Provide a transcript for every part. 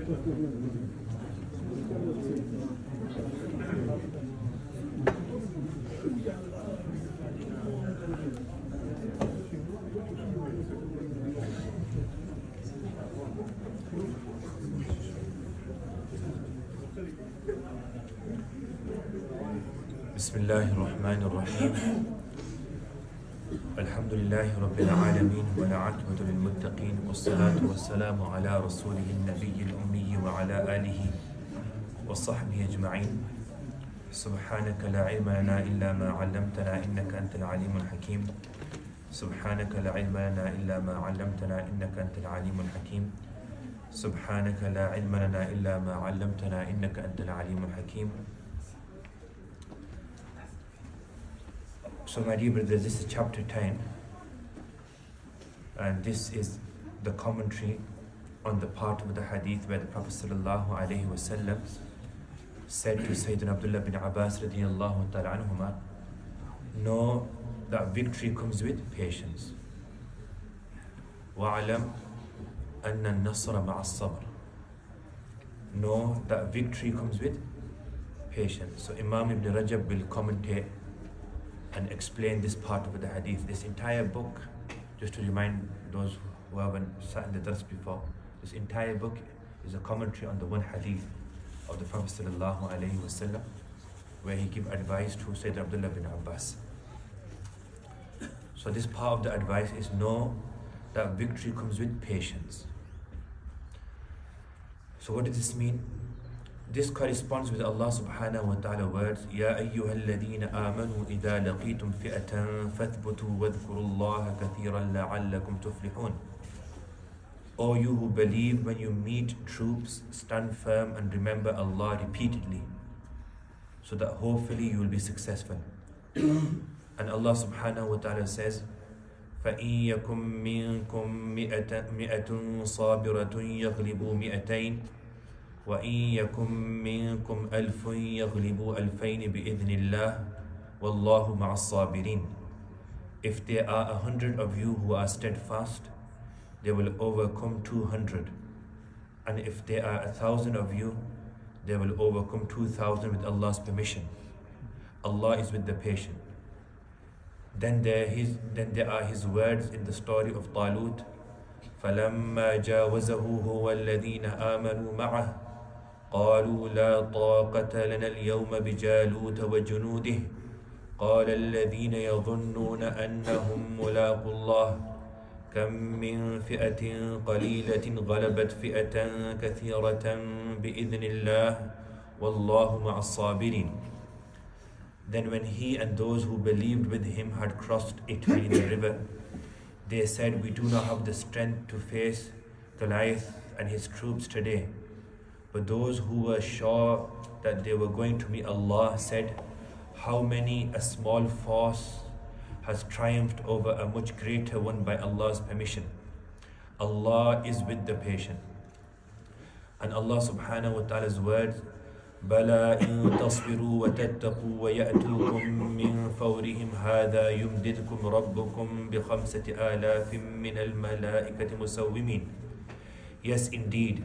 Bismillahir Rahmanir Rahim. Alhamdulillahi Rabbil Alameen wa la'aqibatu lil muttaqeen wa salatu wa salamu ala rasulihi nabiyil ummi wa ala alihi wa sahbihi ajma'in. Subhanaka la ilma lana illa ma 'allamtana innaka antal alimul hakim. Subhanaka la ilma lana illa ma 'allamtana innaka antal alimul hakim. Subhanaka la ilma lana illa ma 'allamtana innaka antal alimul hakim. So my dear brothers, this is chapter 10, and this is the commentary on the part of the hadith where the Prophet ﷺ said to Sayyidina Abdullah bin Abbas radiyallahu ta'ala anhuma, know that victory comes with patience. وَعَلَمْ أَنَّ النَّصْرَ مَعَ الصَّبْرِ. Know that victory comes with patience. So Imam Ibn Rajab will commentate and explain this part of the hadith. This entire book, just to remind those who haven't sat in the dars before, this entire book is a commentary on the one hadith of the Prophet ﷺ, where he gives advice to Sayyidina Abdullah bin Abbas. So this part of the advice is know that victory comes with patience. So what does this mean? This corresponds with Allah subhanahu wa ta'ala words, Ya ayyuha alladhina amanu idha laqitum fi'atan fathbutu wadhkuru Allaha kathiran la'allakum tuflihun. O you who believe, when you meet troops, stand firm and remember Allah repeatedly, so that hopefully you will be successful. And Allah subhanahu wa ta'ala says, فَإِن يَكُم مِّنكُم مِّئَةٌ صَابِرَةٌ يَغْلِبُوا مِئَتَيْنِ وَإِن يَكُم مِّنكُمْ أَلْفٌ يَغْلِبُوا أَلْفَيْنِ بِإِذْنِ اللَّهِ وَاللَّهُ مَعَ الصَّابِرِينَ. If there are 100 of you who are steadfast, they will overcome 200. And if there are 1,000 of you, they will overcome 2,000 with Allah's permission. Allah is with the patient. Then there are his words in the story of Talut. فَلَمَّا جَاوَزَهُ هُوَ الَّذِينَ آمَنُوا مَعَهُ قالوا لا طاقة لنا اليوم بجالوت وجنوده قال الذين يظنون أنهم ملاقو الله كم من فئة قليلة غلبت فئة كثيرة بإذن الله والله مع الصابرين. Then when he and those who believed with him had crossed it, meaning the river, they said, we do not have the strength to face Goliath and his troops today. But those who were sure that they were going to meet Allah said, how many a small force has triumphed over a much greater one by Allah's permission. Allah is with the patient. And Allah subhanahu wa ta'ala's words, بَلَا إِن تَصْبِرُوا وَتَتَّقُوا وَيَأْتُوكُم مِّن فَوْرِهِمْ هَذَا يُمْدِدْكُمْ رَبُّكُم بِخَمْسَةِ آلَافٍ مِّنَ الْمَلَائِكَةِ مُسَوِّمِينَ. Yes, indeed.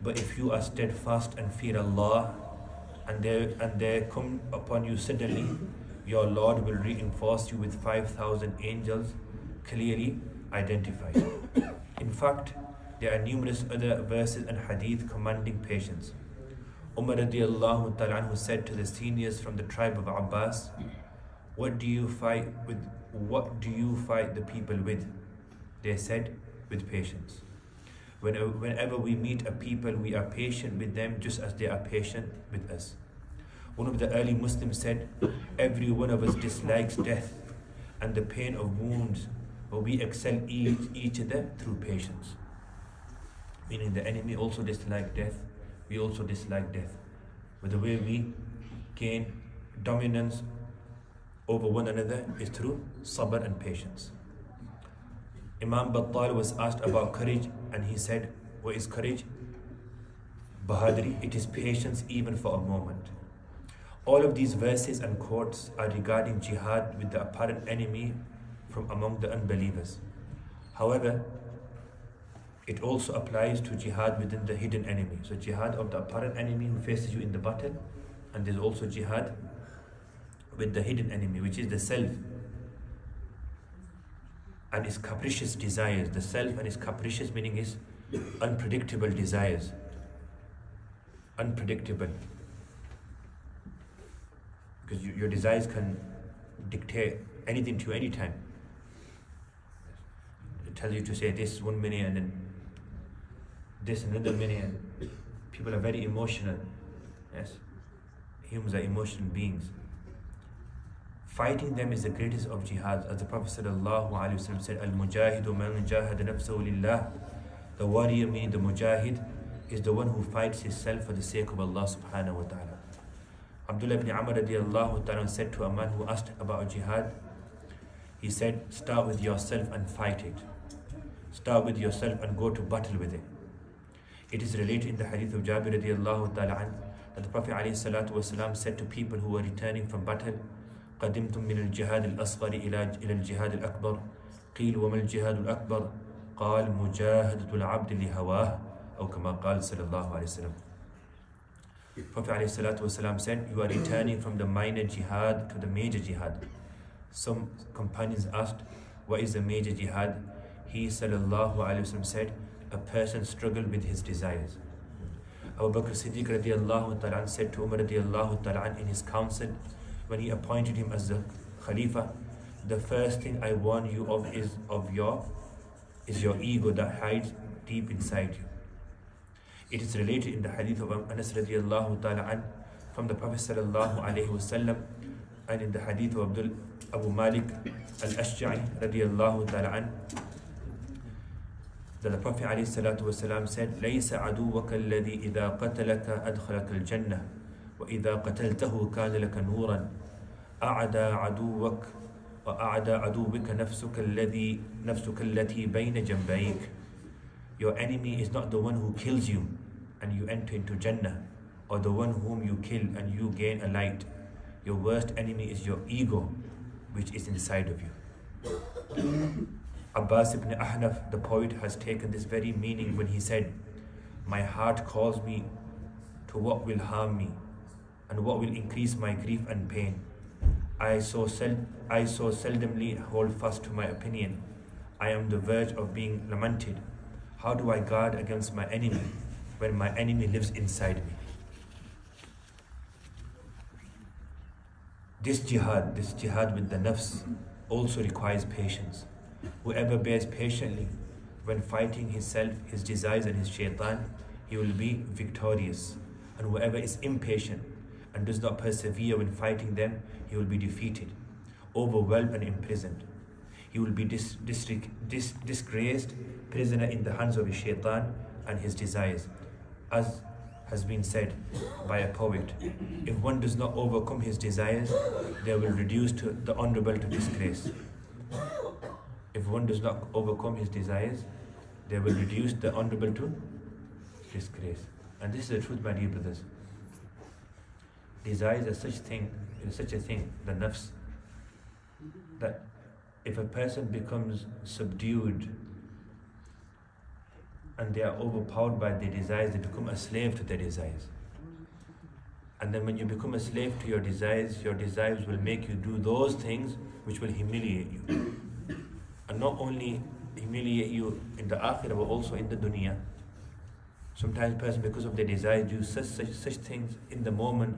But if you are steadfast and fear Allah, and there come upon you suddenly, your Lord will reinforce you with 5,000 angels clearly identified. In fact, there are numerous other verses and hadith commanding patience. Umar radiyallahu ta'ala anhu said to the seniors from the tribe of Abbas, what do you fight the people with? They said, with patience. Whenever we meet a people, we are patient with them just as they are patient with us. One of the early Muslims said, every one of us dislikes death and the pain of wounds, but we excel each other through patience. Meaning the enemy also dislikes death, we also dislike death. But the way we gain dominance over one another is through sabr and patience. Imam Battal was asked about courage, and he said, what is courage? Bahadri, it is patience even for a moment. All of these verses and quotes are regarding jihad with the apparent enemy from among the unbelievers. However, It also applies to jihad within the hidden enemy. So jihad of the apparent enemy who faces you in the battle, and there's also jihad with the hidden enemy, which is the self and its capricious desires. The self and its capricious meaning is unpredictable desires. Unpredictable. Because your desires can dictate anything to you anytime. It tells you to say this 1 minute and then this another minute, and people are very emotional. Yes, humans are emotional beings. Fighting them is the greatest of jihad, as the Prophet ﷺ said, "Al-mujahidu man jahada nafsahu lillah." The warrior, meaning the mujahid, is the one who fights himself for the sake of Allah subhanahu wa ta'ala. Abdullah ibn Amr radiallahu ta'ala said to a man who asked about jihad, he said, start with yourself and fight it. Start with yourself and go to battle with it. It is related in the hadith of Jabir radiallahu ta'ala an, that the Prophet alayhi salatu wasalam said to people who were returning from battle, قدمتم من الجهاد الأصغر إلى الجهاد الأكبر قيل وما الجهاد الأكبر قال مجاهدة العبد لهواه أو كما قال صلى الله عليه وسلم. Prophet alayhi salatu wasalam said, you are returning from the minor jihad to the major jihad. Some companions asked, what is the major jihad? He sallallahu alayhi wasallam said, a person struggled with his desires. Abu Bakr Siddiq radiallahu ta'ala said to Umar radiallahu ta'ala in his council, when he appointed him as the Khalifa, the first thing I warn you of is your ego that hides deep inside you. It is related in the hadith of Anas radiallahu ta'ala an from the Prophet sallallahu alayhi wasallam, and in the hadith of Abu Malik al-Ashja'i radiallahu ta'ala an, that the Prophet alayhi salatu wasalam said, لَيْسَ عَدُوَّكَ الَّذِي إِذَا قَتَلَكَ أَدْخَلَكَ الْجَنَّةِ وَإِذَا قَتَلْتَهُ كَانَ لَكَ نُورًا أَعْدَى عَدُوَّكَ وَأَعْدَى عَدُوِّكَ نَفْسُكَ الَّتِي بَيْنَ جَنْبَيْكَ. Your enemy is not the one who kills you and you enter into Jannah, or the one whom you kill and you gain a light. Your worst enemy is your ego, which is inside of you. Abbas ibn Ahnaf, the poet, has taken this very meaning when he said, my heart calls me to what will harm me and what will increase my grief and pain. I so seldomly hold fast to my opinion. I am the verge of being lamented. How do I guard against my enemy when my enemy lives inside me? This jihad with the nafs also requires patience. Whoever bears patiently when fighting himself, his desires and his shaitan, he will be victorious. And whoever is impatient and does not persevere when fighting them, he will be defeated, overwhelmed and imprisoned. He will be disgraced, prisoner in the hands of his shaitan and his desires. As has been said by a poet, if one does not overcome his desires, they will reduce the honorable to disgrace. If one does not overcome his desires, they will reduce the honorable to disgrace. And this is the truth, my dear brothers. Desires are such a thing, the nafs, that if a person becomes subdued and they are overpowered by their desires, they become a slave to their desires. And then when you become a slave to your desires will make you do those things which will humiliate you. And not only humiliate you in the akhirah, but also in the dunya. Sometimes a person, because of their desires, do such things in the moment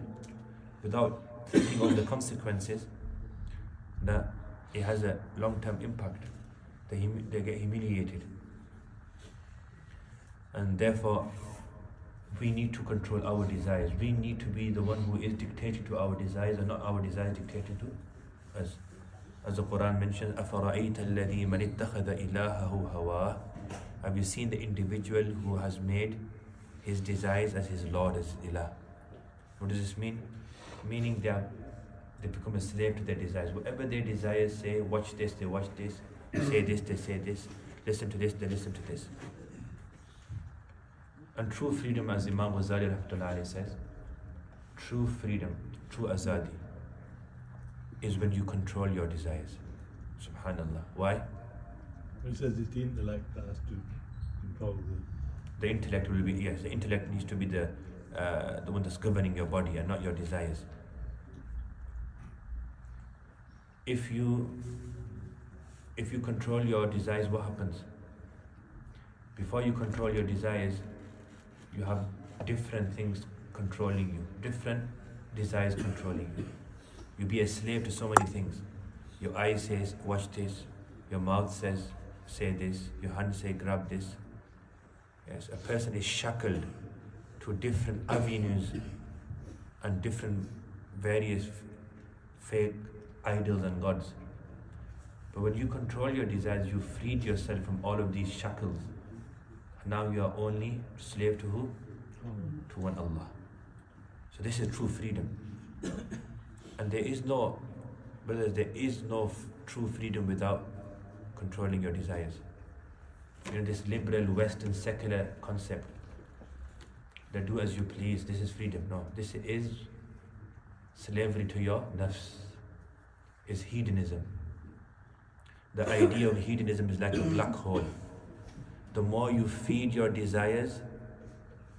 without thinking of the consequences, that it has a long-term impact. They get humiliated. And therefore, we need to control our desires. We need to be the one who is dictated to our desires and not our desires dictated to us. As the Quran mentions, أَفَرَأَيْتَ الَّذِي مَنِ اتَّخَذَ إِلَهَهُ هَوَاهُ. Have you seen the individual who has made his desires as his Lord, as ilah? What does this mean? Meaning they become a slave to their desires. Whatever their desires say, watch this, they watch this. Say this, they say this. Listen to this, they listen to this. And true freedom, as Imam Ghazali rahmatullahi says, true freedom, true azadi, is when you control your desires. Subhanallah. Why? It says the thing they like us to Probably. The intellect will be, yes, the intellect needs to be the one that's governing your body and not your desires. If you control your desires, what happens? Before you control your desires, you have different things controlling you, different desires controlling you. You be a slave to so many things. Your eye says, watch this. Your mouth says, say this. Your hand says, grab this. Yes, a person is shackled to different avenues and different various fake idols and gods. But when you control your desires, you freed yourself from all of these shackles. Now you are only slave to who? To one Allah. So this is true freedom. And there is no, brothers, there is no true freedom without controlling your desires. You know, this liberal, Western, secular concept that do as you please, this is freedom. No, this is slavery to your nafs, is hedonism. The idea of hedonism is like a black hole. The more you feed your desires,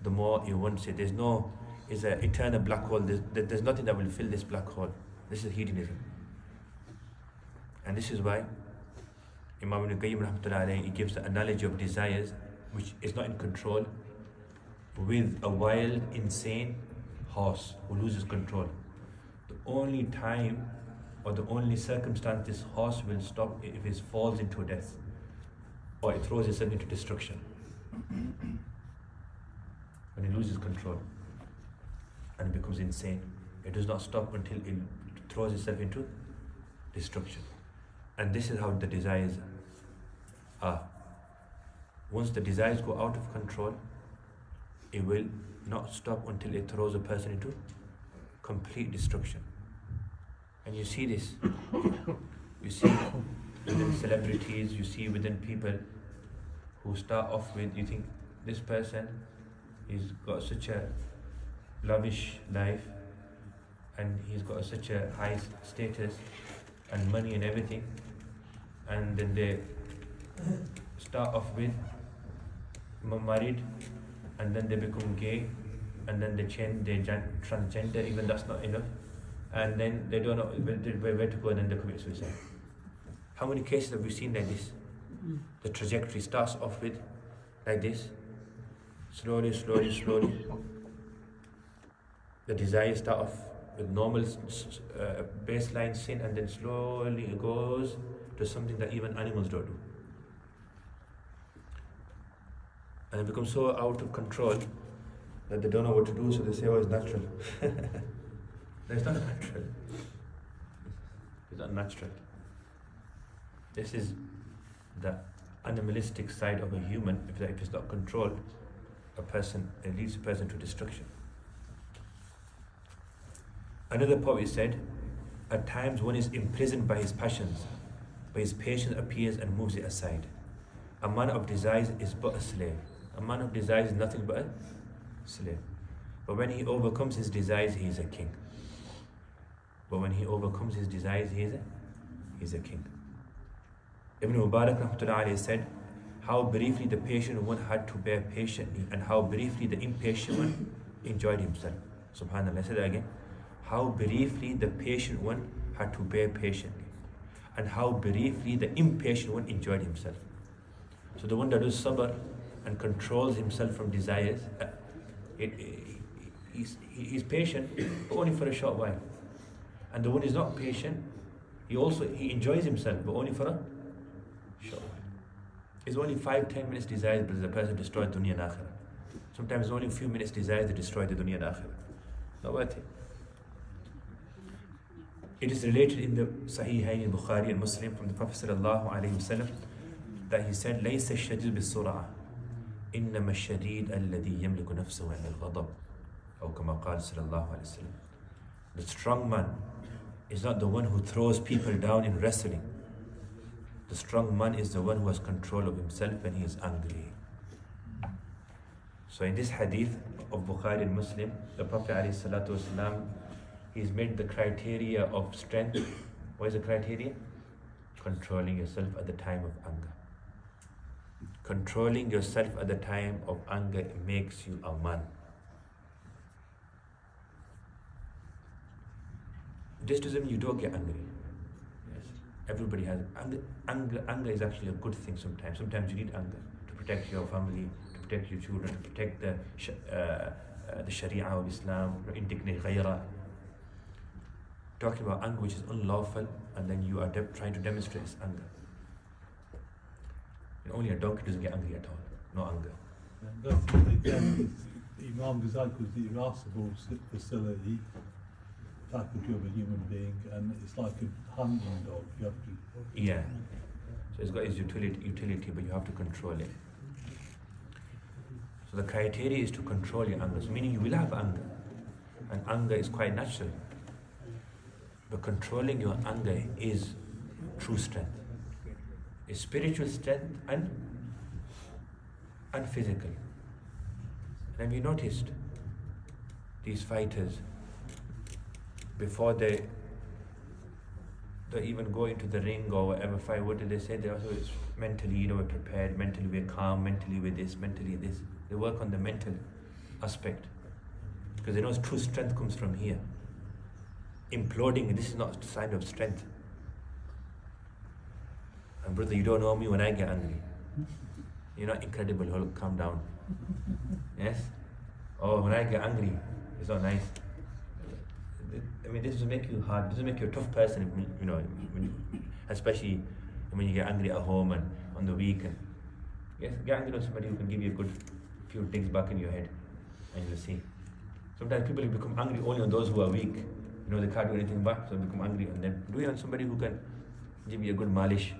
the more you want it. It's an eternal black hole. There's nothing that will fill this black hole. This is hedonism. And this is why Imam Ibn Qayyim rahmatullahi alayhi, he gives the analogy of desires which is not in control with a wild, insane horse who loses control. The only time or the only circumstance this horse will stop if it falls into death or it throws itself into destruction. When it loses control and it becomes insane, it does not stop until it throws itself into destruction. And this is how the desires are. Once the desires go out of control, it will not stop until it throws a person into complete destruction. And you see this. You see within celebrities, you see within people who start off with, you think this person he's got such a lavish life and he's got such a high status and money and everything, and then they start off with married and then they become gay and then they change their transgender, even that's not enough, and then they don't know where to go and then they commit suicide. How many cases have we seen like this? The trajectory starts off with like this, slowly. The desires start off with normal baseline sin, and then slowly it goes to something that even animals don't do. And it becomes so out of control that they don't know what to do, so they say, oh, it's natural. No, it's not natural. It's not natural. This is the animalistic side of a human. If it's not controlled, it leads a person to destruction. Another poet said, at times one is imprisoned by his passions, but his patience appears and moves it aside. A man of desires is but a slave. A man of desires is nothing but a slave. But when he overcomes his desires, he is a king. But when he overcomes his desires, he is a king. Ibn Mubarak rahmatullahi alayhi said, how briefly the patient one had to bear patiently, and how briefly the impatient one enjoyed himself. Subhanallah, I said that again. How briefly the patient one had to bear patiently, and how briefly the impatient one enjoyed himself. So the one that does sabr and controls himself from desires, he's patient, but only for a short while. And the one is not patient, he enjoys himself, but only for a short while. It's only 5-10 minutes desires, but the person destroys dunya and akhirah. Sometimes only a few minutes desires to destroy the dunya and akhirah. Not worth it. It is related in the Sahihain in Bukhari and Muslim from the Prophet sallallahu alaihi wasallam that he said, "Laysa ash-shadid bis-sur'ah, innama ash-shadid alladhi yamliku nafsahu 'inda al-ghadab." Or kama qala sallallahu alaihi wasallam. The strong man is not the one who throws people down in wrestling. The strong man is the one who has control of himself when he is angry. So in this hadith of Bukhari and Muslim, the Prophet alayhi salatu wasalam, he's made the criteria of strength. What is the criteria? Controlling yourself at the time of anger. controlling yourself at the time of anger makes you a man. This doesn't mean you don't get angry. Yes. Everybody has anger. Anger is actually a good thing sometimes. Sometimes you need anger to protect your family, to protect your children, to protect the Sharia of Islam, indignate ghayra. Talking about anger which is unlawful, and then you are trying to demonstrate this anger. And only a donkey doesn't get angry at all. No anger. And that's again, Imam Ghazali calls the irascible facility faculty of a human being, and it's like a hunting dog. You have to. Yeah. So it's got its utility, but you have to control it. So the criteria is to control your anger. So meaning you will have anger, and anger is quite natural. But controlling your anger is true strength. It's spiritual strength and physical. And have you noticed these fighters, before they even go into the ring or whatever fight, what do they say? They also is mentally, we're prepared, mentally we're calm, mentally we're this, mentally this. They work on the mental aspect because they know true strength comes from here. Imploding, this is not a sign of strength. And brother, you don't know me when I get angry. You're not incredible, Hulk, calm down. Yes? Oh, when I get angry, it's not nice. I mean, this doesn't make you hard, it doesn't make you a tough person, especially when you get angry at home and on the weekend. Yes, get angry on somebody who can give you a good few digs back in your head, and you'll see. Sometimes people become angry only on those who are weak. They can't do anything back, so they become angry on them. Do it on somebody who can give you a good malish.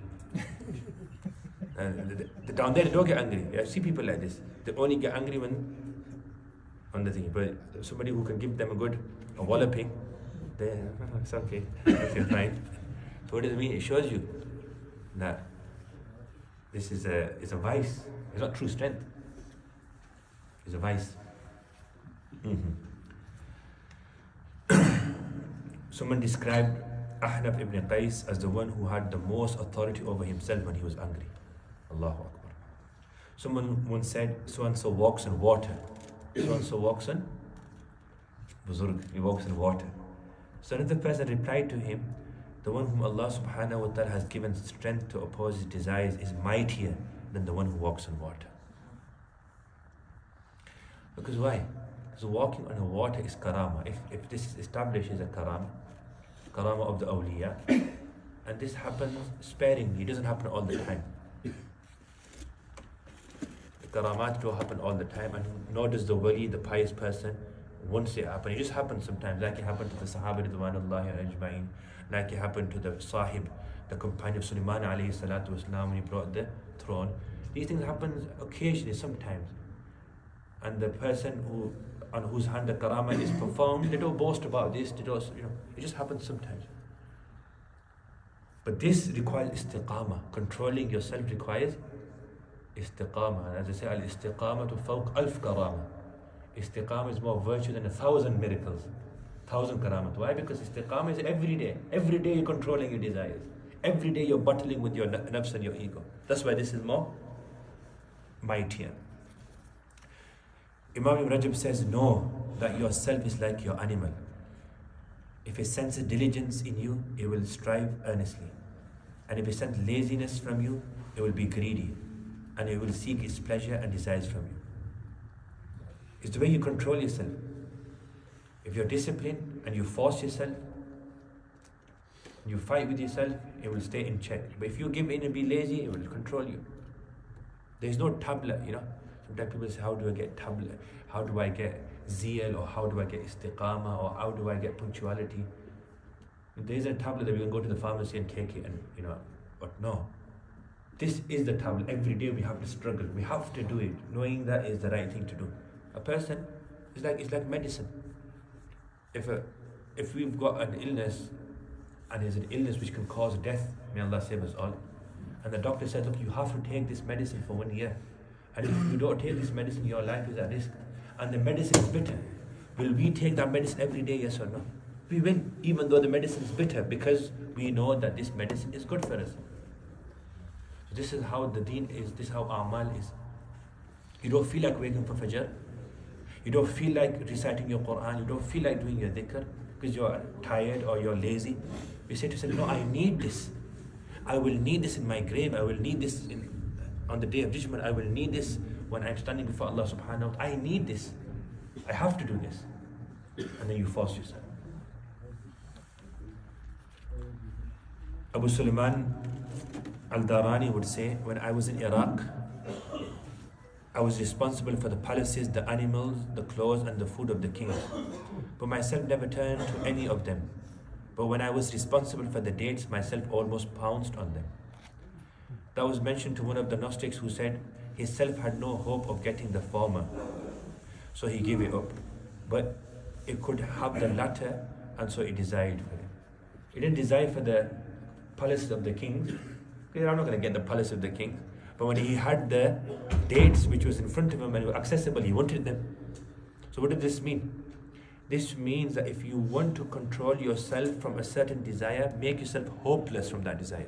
Down there, they don't get angry. I see people like this. They only get angry when on the thing. But somebody who can give them a walloping, it's okay. Okay, fine. So what does it mean? It shows you that this is a vice. It's not true strength. It's a vice. Someone described Ahnaf ibn Qais as the one who had the most authority over himself when he was angry. Allahu Akbar. Someone once said, so-and-so walks in water. So-and-so walks in Buzurg, he walks in water. So another person replied to him, the one whom Allah subhanahu wa ta'ala has given strength to oppose his desires is mightier than the one who walks in water. Because why? Because walking on the water is karama. If this is established as a karama of the awliya, and this happens sparingly, it doesn't happen all the time. The karamat don't happen all the time, and nor does the wali, the pious person, once it happens. It just happens sometimes, like it happened to the Sahaba ridwanullahi ajma'in, like it happened to the Sahib, the companion of Sulaiman alayhi salatu wasalam, when he brought the throne. These things happen occasionally, sometimes. And the person on whose hand the karama is performed, they don't boast about this, they don't, it just happens sometimes. But this requires istiqama. Controlling yourself requires istiqama. And as I say, al-istiqamatu fawq alf karama. Istiqama is more virtue than 1,000 miracles, 1,000 karamat. Why? Because istiqama is every day. Every day you're controlling your desires. Every day you're battling with your nafs and your ego. That's why this is more mightier. Imam Ibn Rajab says, know that yourself is like your animal. If it senses diligence in you, it will strive earnestly. And if it senses laziness from you, it will be greedy. And it will seek its pleasure and desires from you. It's the way you control yourself. If you're disciplined and you force yourself, you fight with yourself, it will stay in check. But if you give in and be lazy, it will control you. There's no tablet, Sometimes people say, how do I get tablet? How do I get zeal? Or how do I get istiqama? Or how do I get punctuality? There is a tablet that we can go to the pharmacy and take it and, but no. This is the tablet. Every day we have to struggle. We have to do it, knowing that is the right thing to do. A person, it's like medicine. If we've got an illness, and there's an illness which can cause death, may Allah save us all, and the doctor says, look, you have to take this medicine for 1 year. And if you don't take this medicine, your life is at risk. And the medicine is bitter. Will we take that medicine every day, yes or no? We will, even though the medicine is bitter, because we know that this medicine is good for us. So this is how the deen is, this is how A'mal is. You don't feel like waking for Fajr, you don't feel like reciting your Quran, you don't feel like doing your dhikr because you're tired or you're lazy. You say to yourself, no, I need this. I will need this in my grave, I will need this on the day of judgment, I will need this when I'm standing before Allah subhanahu wa ta'ala. I need this. I have to do this. And then you force yourself. Abu Sulaiman Al-Darani would say, when I was in Iraq, I was responsible for the palaces, the animals, the clothes and the food of the king. But myself never turned to any of them. But when I was responsible for the dates, myself almost pounced on them. That was mentioned to one of the Gnostics who said his self had no hope of getting the former. So he gave it up. But it could have the latter, and so he desired for it. He didn't desire for the palace of the kings, because I'm not going to get the palace of the king. But when he had the dates which was in front of him and were accessible, he wanted them. So what does this mean? This means that if you want to control yourself from a certain desire, make yourself hopeless from that desire.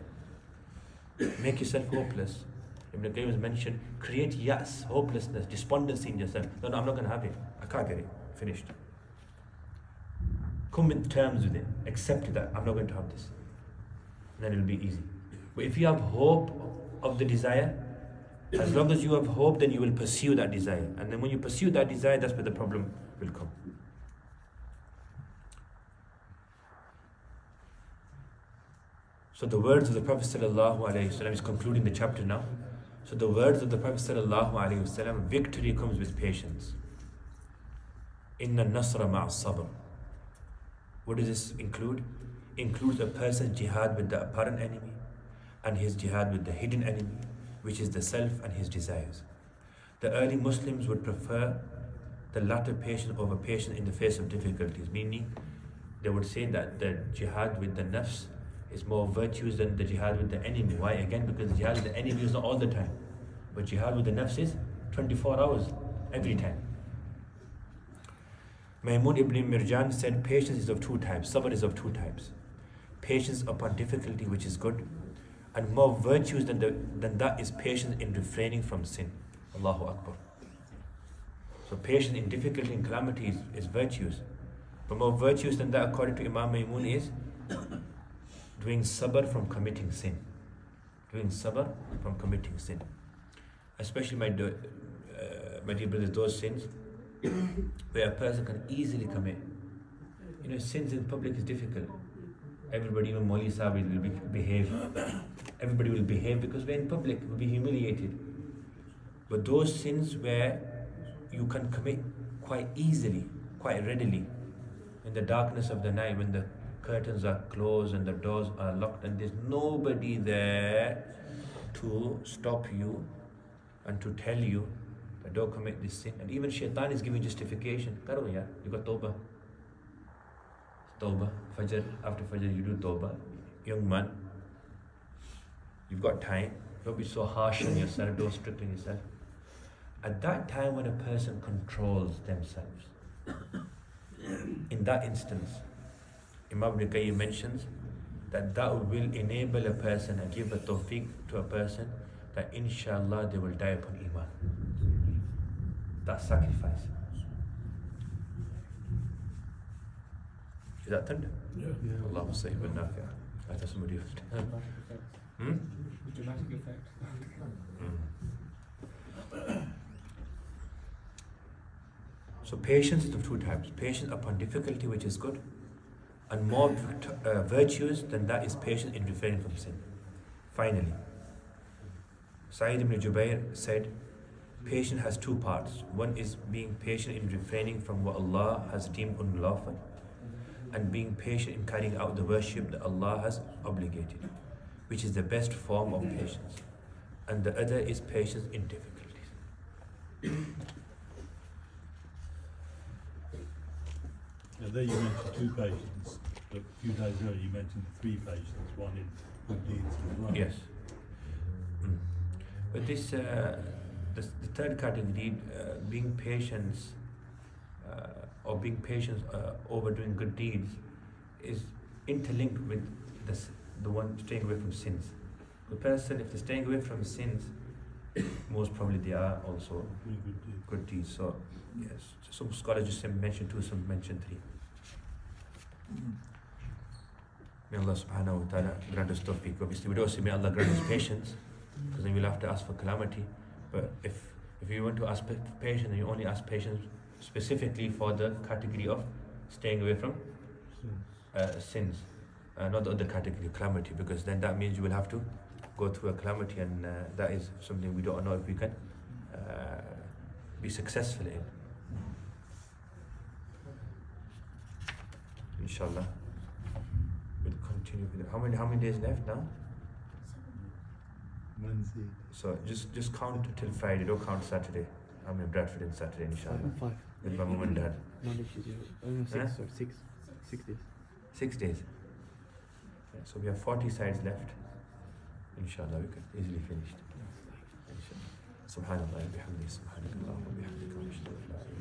Make yourself hopeless. Ibn Rajab mentioned, create yas, hopelessness, despondency in yourself. No, I'm not going to have it. I can't get it. Finished. Come in terms with it. Accept that I'm not going to have this. And then it'll be easy. But if you have hope of the desire, as long as you have hope, then you will pursue that desire. And then when you pursue that desire, that's where the problem will come. So the words of the Prophet ﷺ is concluding the chapter now. So the words of the Prophet ﷺ, victory comes with patience. Inna nasra ma'as sabr. What does this include? Includes a person's jihad with the apparent enemy and his jihad with the hidden enemy, which is the self and his desires. The early Muslims would prefer the latter patience over patience in the face of difficulties, meaning they would say that the jihad with the nafs is more virtuous than the jihad with the enemy. Why? Again, because the jihad with the enemy is not all the time. But jihad with the nafs is 24 hours, every time. Maimun ibn Mirjan said, patience is of two types, sabr is of two types. Patience upon difficulty, which is good, and more virtuous than that is patience in refraining from sin. Allahu Akbar. So patience in difficulty and calamity is virtuous. But more virtuous than that, according to Imam Maimun, is doing sabr from committing sin. Doing sabr from committing sin. Especially my dear brothers, those sins where a person can easily commit. Sins in public is difficult. Everybody, even Mawli Sahib will behave. Everybody will behave because we're in public, we'll be humiliated. But those sins where you can commit quite easily, quite readily, in the darkness of the night when the curtains are closed and the doors are locked and there's nobody there to stop you and to tell you that don't commit this sin. And even shaitan is giving justification. Karo yaar, you got tawbah. Tawbah, Fajr, after Fajr you do tawbah. Young man, you've got time. Don't be so harsh on yourself, don't strict on yourself. At that time when a person controls themselves, in that instance, Imam Ibn Qayyim mentions that will enable a person and give a tawfiq to a person that inshallah they will die upon Iman. That sacrifice. Is that thunder? Yeah. Allahumma sayyib al-nafi'ah. I thought somebody else. Dramatic effect. So patience is of two types. Patience upon difficulty, which is good, and more virtuous than that is patience in refraining from sin. Finally, Sa'id ibn Jubair said, patience has two parts. One is being patient in refraining from what Allah has deemed unlawful, and being patient in carrying out the worship that Allah has obligated, which is the best form of patience. And the other is patience in difficulties. Now there you mentioned two patients, but a few days earlier you mentioned three patients, one in good deeds as well. Yes. But this, the third category, being patient, or being patient over doing good deeds, is interlinked with the one staying away from sins. The person, if they're staying away from sins, most probably they are also Very good deed. good deeds. So, yes, some scholars just mention 2, some mention 3. May Allah subhanahu wa ta'ala grant us tawfiq. Obviously, we don't say may Allah grant us patience, because then we'll have to ask for calamity. But if you want to ask patience, then you only ask patience specifically for the category of staying away from sins, not the other category, calamity, because then that means you will have to go through a calamity, and that is something we don't know if we can be successful in. Inshallah, we'll continue with it. How many days left now? Wednesday. So just count till Friday. Don't count Saturday. I'm in Bradford on Saturday, inshallah, 5. with my mum and dad. Monday, Tuesday. No, 6. Huh? Sorry, 6. 6 days. 6 days. Yeah, so we have 40 sides left. Inshallah, we can easily finish. Inshallah. Subhanallah, bihamdihi, subhanakallah, wa bihamdika, wa ashhadu an la ilaha illa anta.